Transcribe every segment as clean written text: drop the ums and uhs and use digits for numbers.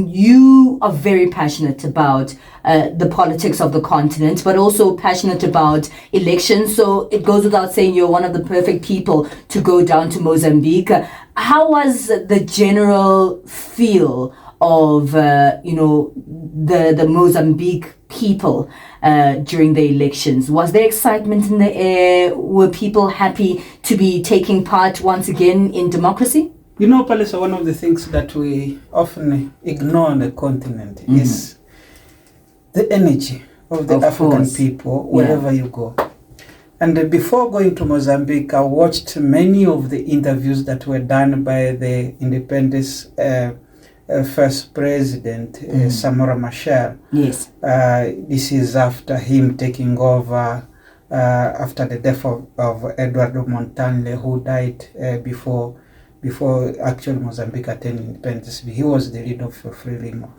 You are very passionate about the politics of the continent, but also passionate about elections. So it goes without saying you're one of the perfect people to go down to Mozambique. How was the general feel of, the Mozambique people during the elections? Was there excitement in the air? Were people happy to be taking part once again in democracy? Palesa, one of the things that we often ignore on the continent is the energy of the African people wherever you go. And before going to Mozambique, I watched many of the interviews that were done by the independence first president, Samora Machel. Yes. This is after him taking over after the death of Eduardo Montanle, who died before actual Mozambique attained independence. He was the leader of Frelimo.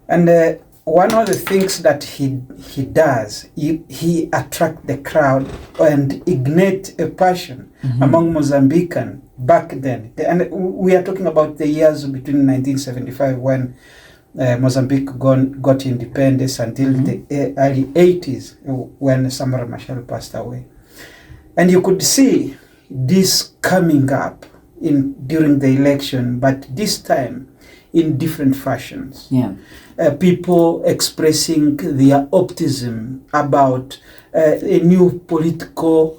And one of the things that he does, he attract the crowd and ignite a passion among Mozambicans back then. And we are talking about the years between 1975 when Mozambique got independence until the early 80s when Samora Machel passed away. And you could see this coming up during the election, but this time in different fashions. Yeah. People expressing their optimism about a new political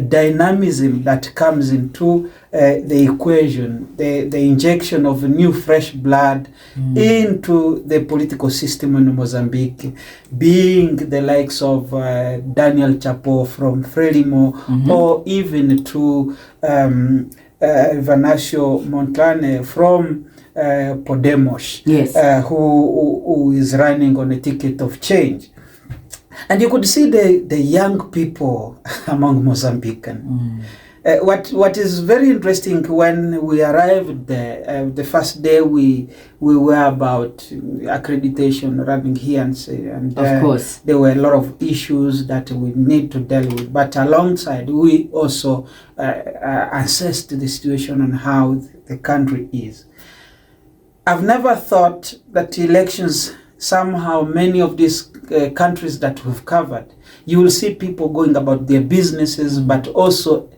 dynamism that comes into the equation, the injection of new fresh blood into the political system in Mozambique, being the likes of Daniel Chapo from Frelimo, or even to Venancio Montañe from Podemos, yes. Who is running on a ticket of change. And you could see the young people among Mozambicans. What is very interesting, when we arrived there, the first day we were about accreditation, running here and of course there were a lot of issues that we need to deal with. But alongside, we also assessed the situation and how the country is. I've never thought that elections, somehow many of these countries that we've covered, you will see people going about their businesses, but also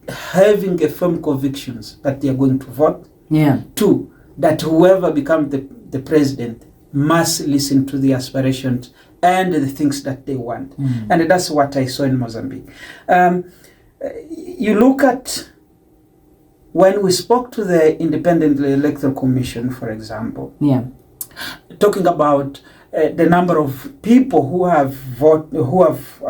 having a firm convictions that they are going to vote. Yeah. Two, that whoever becomes the president must listen to the aspirations and the things that they want. And that's what I saw in Mozambique. You look at when we spoke to the Independent Electoral Commission, for example, talking about the number of people who have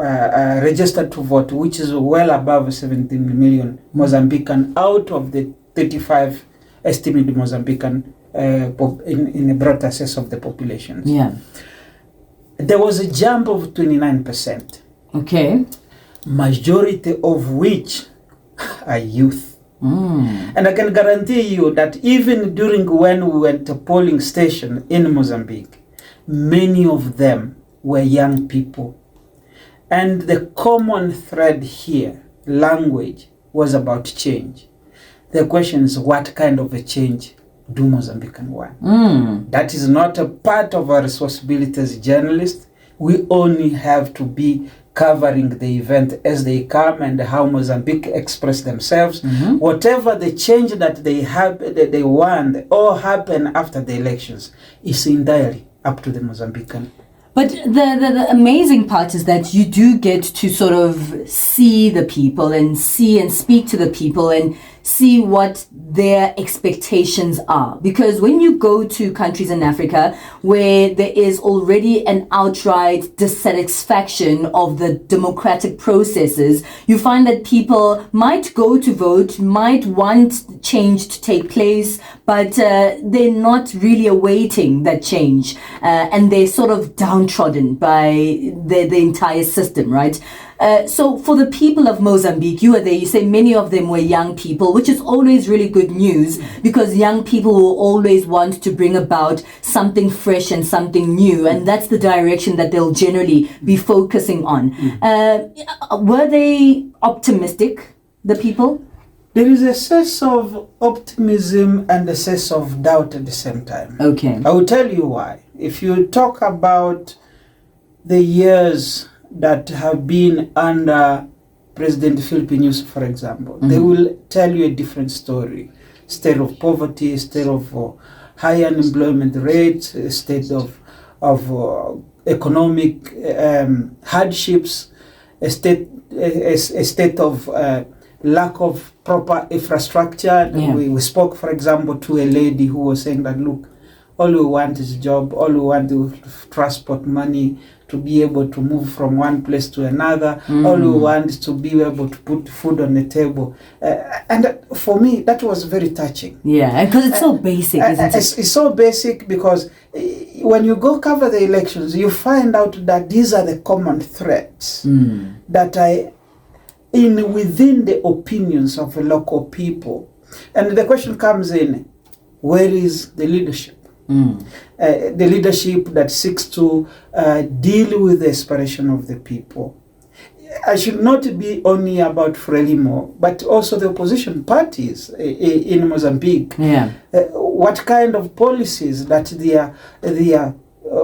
registered to vote, which is well above 17 million Mozambican out of the 35 estimated Mozambican in a broad assess of the population. Yeah. There was a jump of 29%. Okay. Majority of which are youth. And I can guarantee you that even during when we went to polling station in Mozambique, many of them were young people. And the common thread here, language, was about change. The question is, what kind of a change do Mozambicans want? That is not a part of our responsibility as journalists. We only have to be covering the event as they come and how Mozambique express themselves. Whatever the change that they want or happen after the elections is entirely up to the Mozambican. But the amazing part is that you do get to sort of see the people and see and speak to the people and see what their expectations are. Because when you go to countries in Africa where there is already an outright dissatisfaction of the democratic processes, you find that people might go to vote, might want change to take place, but they're not really awaiting that change. And they're sort of downtrodden by the entire system, right? So for the people of Mozambique, you were there, you say many of them were young people, which is always really good news because young people will always want to bring about something fresh and something new, and that's the direction that they'll generally be focusing on. Were they optimistic, the people? There is a sense of optimism and a sense of doubt at the same time. Okay. I will tell you why. If you talk about the years that have been under President Philippe Nyusi, for example, they will tell you a different story. State of poverty, state of high unemployment rates, a state of economic hardships, a state of lack of proper infrastructure. Yeah. We spoke, for example, to a lady who was saying that, look, all we want is a job, all we want is transport money to be able to move from one place to another, all we want is to be able to put food on the table. And for me, that was very touching. Yeah, because it's so basic, isn't it? It's so basic because when you go cover the elections, you find out that these are the common threats that are within the opinions of the local people. And the question comes in, where is the leadership? The leadership that seeks to deal with the aspiration of the people. I should not be only about Frelimo, but also the opposition parties in Mozambique. Yeah. What kind of policies that they are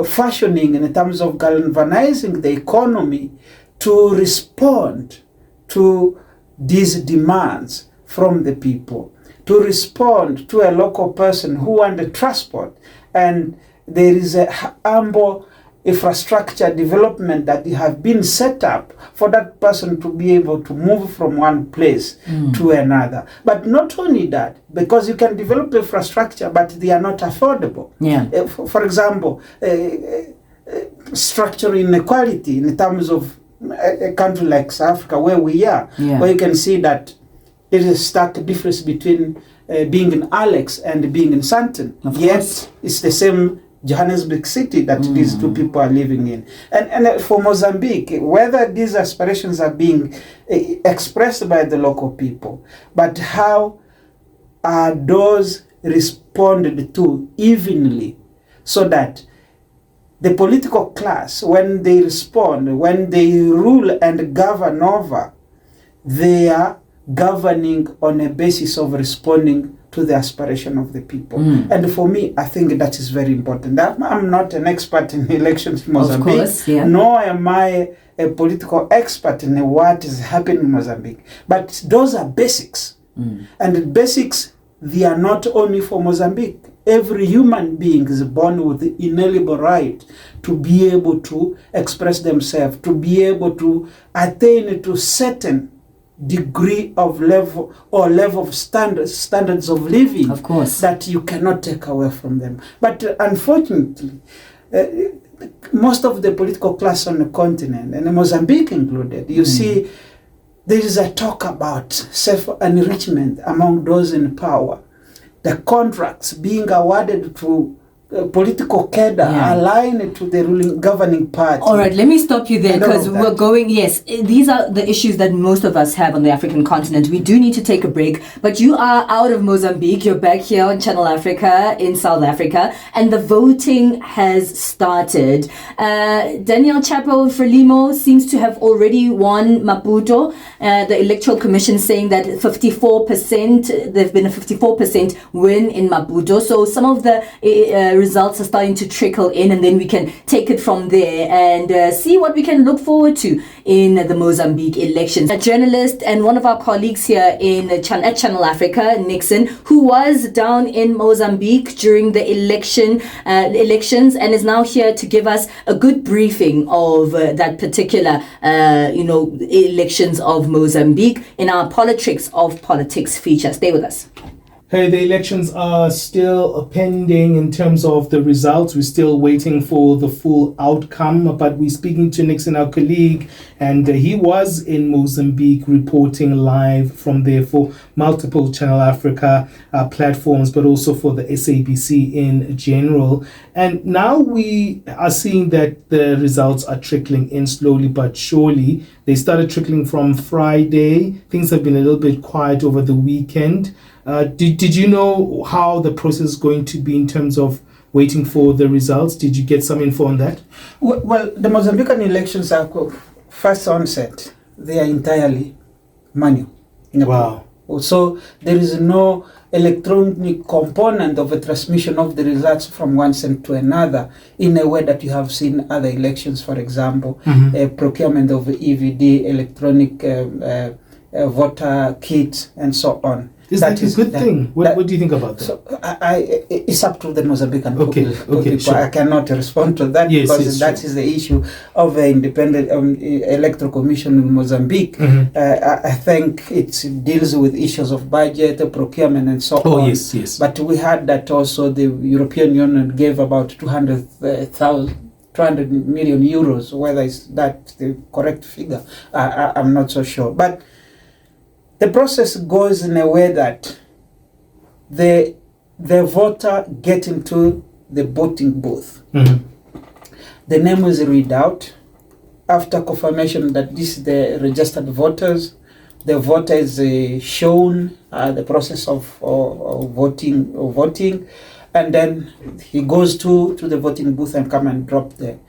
fashioning in terms of galvanizing the economy to respond to these demands from the people, to respond to a local person who wants transport, and there is a humble infrastructure development that have been set up for that person to be able to move from one place to another. But not only that, because you can develop infrastructure, but they are not affordable. Yeah. For example, structural inequality in terms of a country like South Africa, where we are, where you can see that there is a stark difference between being in Alex and being in Sandton. Yet it's the same Johannesburg city that these two people are living in. And for Mozambique, whether these aspirations are being expressed by the local people, but how are those responded to evenly, so that the political class, when they respond, when they rule and govern over, they are governing on a basis of responding to the aspiration of the people. And for me, I think that is very important. I'm not an expert in elections in Mozambique, of course, yeah. Nor am I a political expert in what is happening in Mozambique. But those are basics. And the basics, they are not only for Mozambique. Every human being is born with the inalienable right to be able to express themselves, to be able to attain to certain degree of level of standards of living, of course, that you cannot take away from them. But unfortunately, most of the political class on the continent, and Mozambique included, you see there is a talk about self-enrichment among those in power. The contracts being awarded to political cadre aligned to the ruling governing party. All right, let me stop you there, because we're going, yes, these are the issues that most of us have on the African continent. We do need to take a break, but you are out of Mozambique, you're back here on Channel Africa in South Africa, and the voting has started. Daniel Chapo Frelimo seems to have already won Maputo. The Electoral Commission saying that 54%, there's been a 54% win in Maputo. So some of the results are starting to trickle in, and then we can take it from there and see what we can look forward to in the Mozambique elections. A journalist and one of our colleagues here at Channel Africa, Nixon, who was down in Mozambique during the elections and is now here to give us a good briefing of that particular elections of Mozambique in our Politics of Politics feature. Stay with us. Hey, the elections are still pending in terms of the results. We're still waiting for the full outcome, but we're speaking to Nixon, our colleague, and he was in Mozambique reporting live from there for multiple Channel Africa platforms, but also for the SABC in general. And now we are seeing that the results are trickling in slowly but surely. They started trickling from Friday. Things have been a little bit quiet over the weekend. Did you know how the process is going to be in terms of waiting for the results? Did you get some info on that? Well, the Mozambican elections are first onset. They are entirely manual. Wow. So there is no electronic component of a transmission of the results from one center to another in a way that you have seen other elections, for example, procurement of EVD, electronic voter kits, and so on. Is that a good thing? What do you think about that? So it's up to the Mozambican people. Sure. I cannot respond to that because that is the issue of the independent electoral commission in Mozambique. I think it deals with issues of budget, procurement, and so on. Yes. But we had that also the European Union gave about 200 million euros. Whether is that the correct figure, I'm not so sure. But the process goes in a way that the voter gets into the voting booth. The name is read out. After confirmation that this is the registered voters, the voter is shown the process of voting, and then he goes to the voting booth and come and drop there.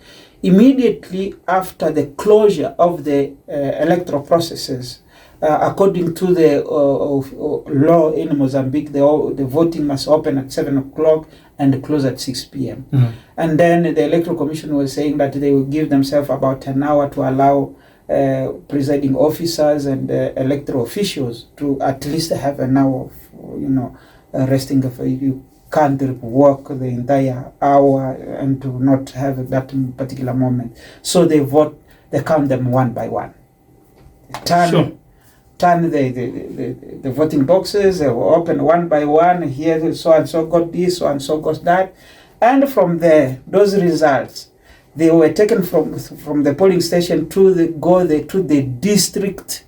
Immediately after the closure of the electoral processes, according to the law in Mozambique, the voting must open at 7 o'clock and close at 6 p.m. And then the Electoral Commission was saying that they will give themselves about an hour to allow presiding officers and electoral officials to at least have an hour of, resting. If you can't work the entire hour and to not have that particular moment. So they count them one by one. Turn the voting boxes, they will open one by one. Here, so and so got this, so and so got that, and from there, those results they were taken from the polling station to the district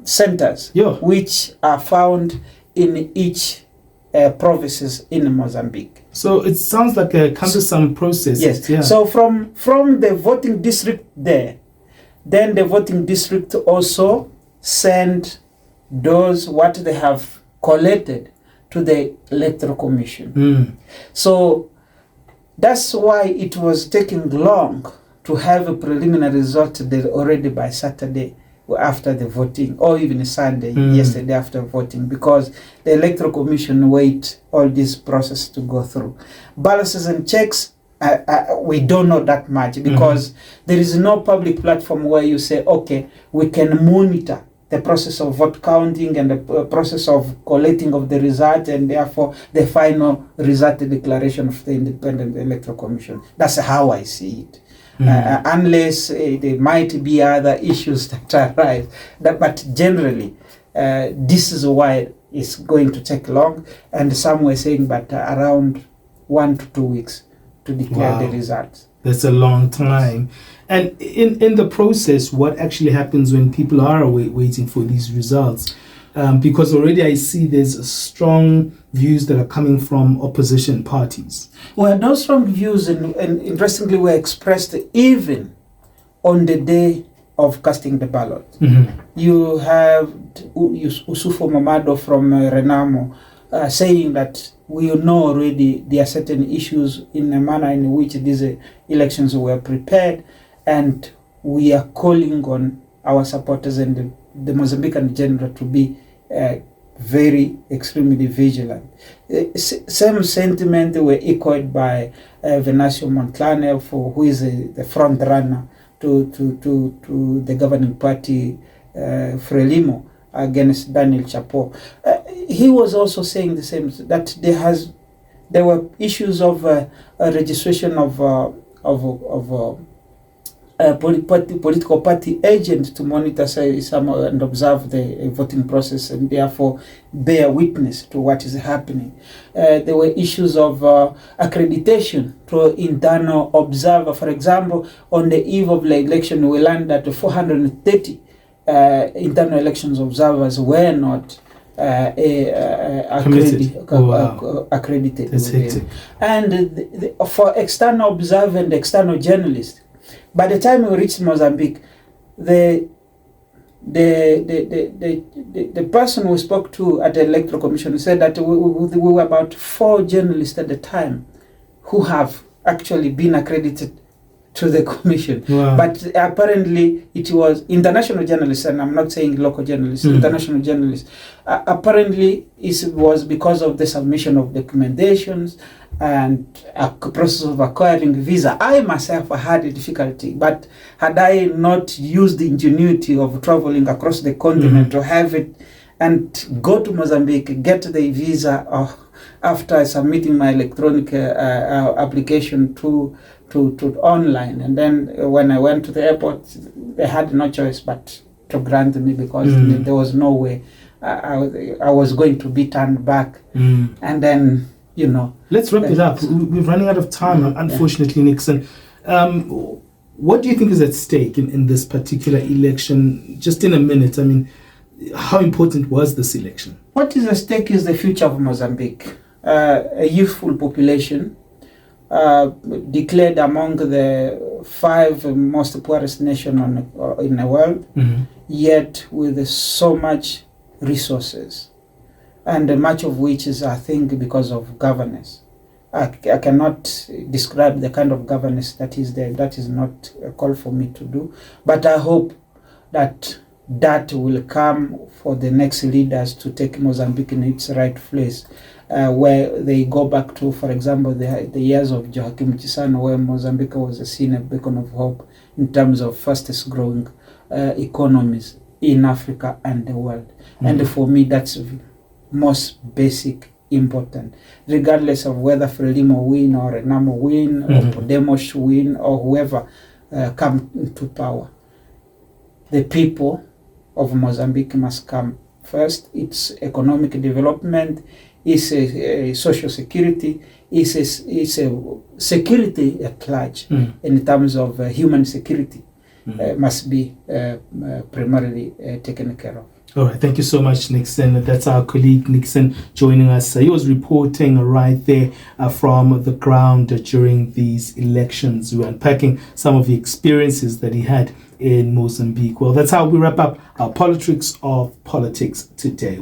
centers, which are found in each provinces in Mozambique. So it sounds like a cumbersome process. Yes. Yeah. So from the voting district there. Then the voting district also send those what they have collected to the Electoral Commission. So that's why it was taking long to have a preliminary result there already by Saturday after the voting, or even Sunday, yesterday after voting, because the Electoral Commission wait all this process to go through. Balances and checks, we don't know that much because there is no public platform where you say, okay, we can monitor the process of vote counting and the process of collecting of the result and therefore the final result declaration of the Independent Electoral Commission. That's how I see it. Unless there might be other issues that arise. But generally, this is why it's going to take long. And some were saying but around 1 to 2 weeks to declare the results. That's a long time. And in the process, what actually happens when people are waiting for these results? Because already I see there's strong views that are coming from opposition parties. Well, those strong views, and interestingly, were expressed even on the day of casting the ballot. You have Usufo Mamado from Renamo saying that we know already there are certain issues in the manner in which these elections were prepared, and we are calling on our supporters and the Mozambican general to be very extremely vigilant. Same sentiment were echoed by Venancio Montlane, who is the front runner to the governing party Frelimo against Daniel Chapo. He was also saying the same, that there were issues of registration of political party agent to monitor some and observe the voting process and therefore bear witness to what is happening. There were issues of accreditation to internal observer. For example, on the eve of the election, we learned that 430 internal elections observers were not accredited. That's hectic. And for external observer and external journalists, by the time we reached Mozambique, the person we spoke to at the Electoral Commission said that we were about 4 journalists at the time who have actually been accredited to the commission. Wow. But apparently it was international journalists, and I'm not saying local journalists, international journalists. Apparently it was because of the submission of documentations and a process of acquiring visa. I myself had a difficulty, but had I not used the ingenuity of traveling across the continent to have it and go to Mozambique, get the visa after submitting my electronic application to online, and then when I went to the airport, they had no choice but to grant me, because there was no way I was going to be turned back. And then, you know, let's wrap it up. We're running out of time, unfortunately, Nixon. What do you think is at stake in this particular election? Just in a minute, I mean, how important was this election? What is at stake is the future of Mozambique. A youthful population, declared among the 5 most poorest nations in the world, yet with so much resources, and much of which is, I think, because of governance. I cannot describe the kind of governance that is there. That is not a call for me to do, but I hope that will come for the next leaders to take Mozambique in its right place, where they go back to, for example, the years of Joaquim Chissano, where Mozambique was seen a beacon of hope in terms of fastest growing economies in Africa and the world. And for me, that's most basic, important, regardless of whether Frelimo win or Renamo win or Podemos win or whoever come to power. The people of Mozambique must come first. It's economic development, it's a social security, it's a security at large in terms of human security. Must be primarily taken care of. All right, thank you so much, Nixon. That's our colleague Nixon joining us. He was reporting right there from the ground during these elections. We were unpacking some of the experiences that he had in Mozambique. Well, that's how we wrap up our Politics of Politics today.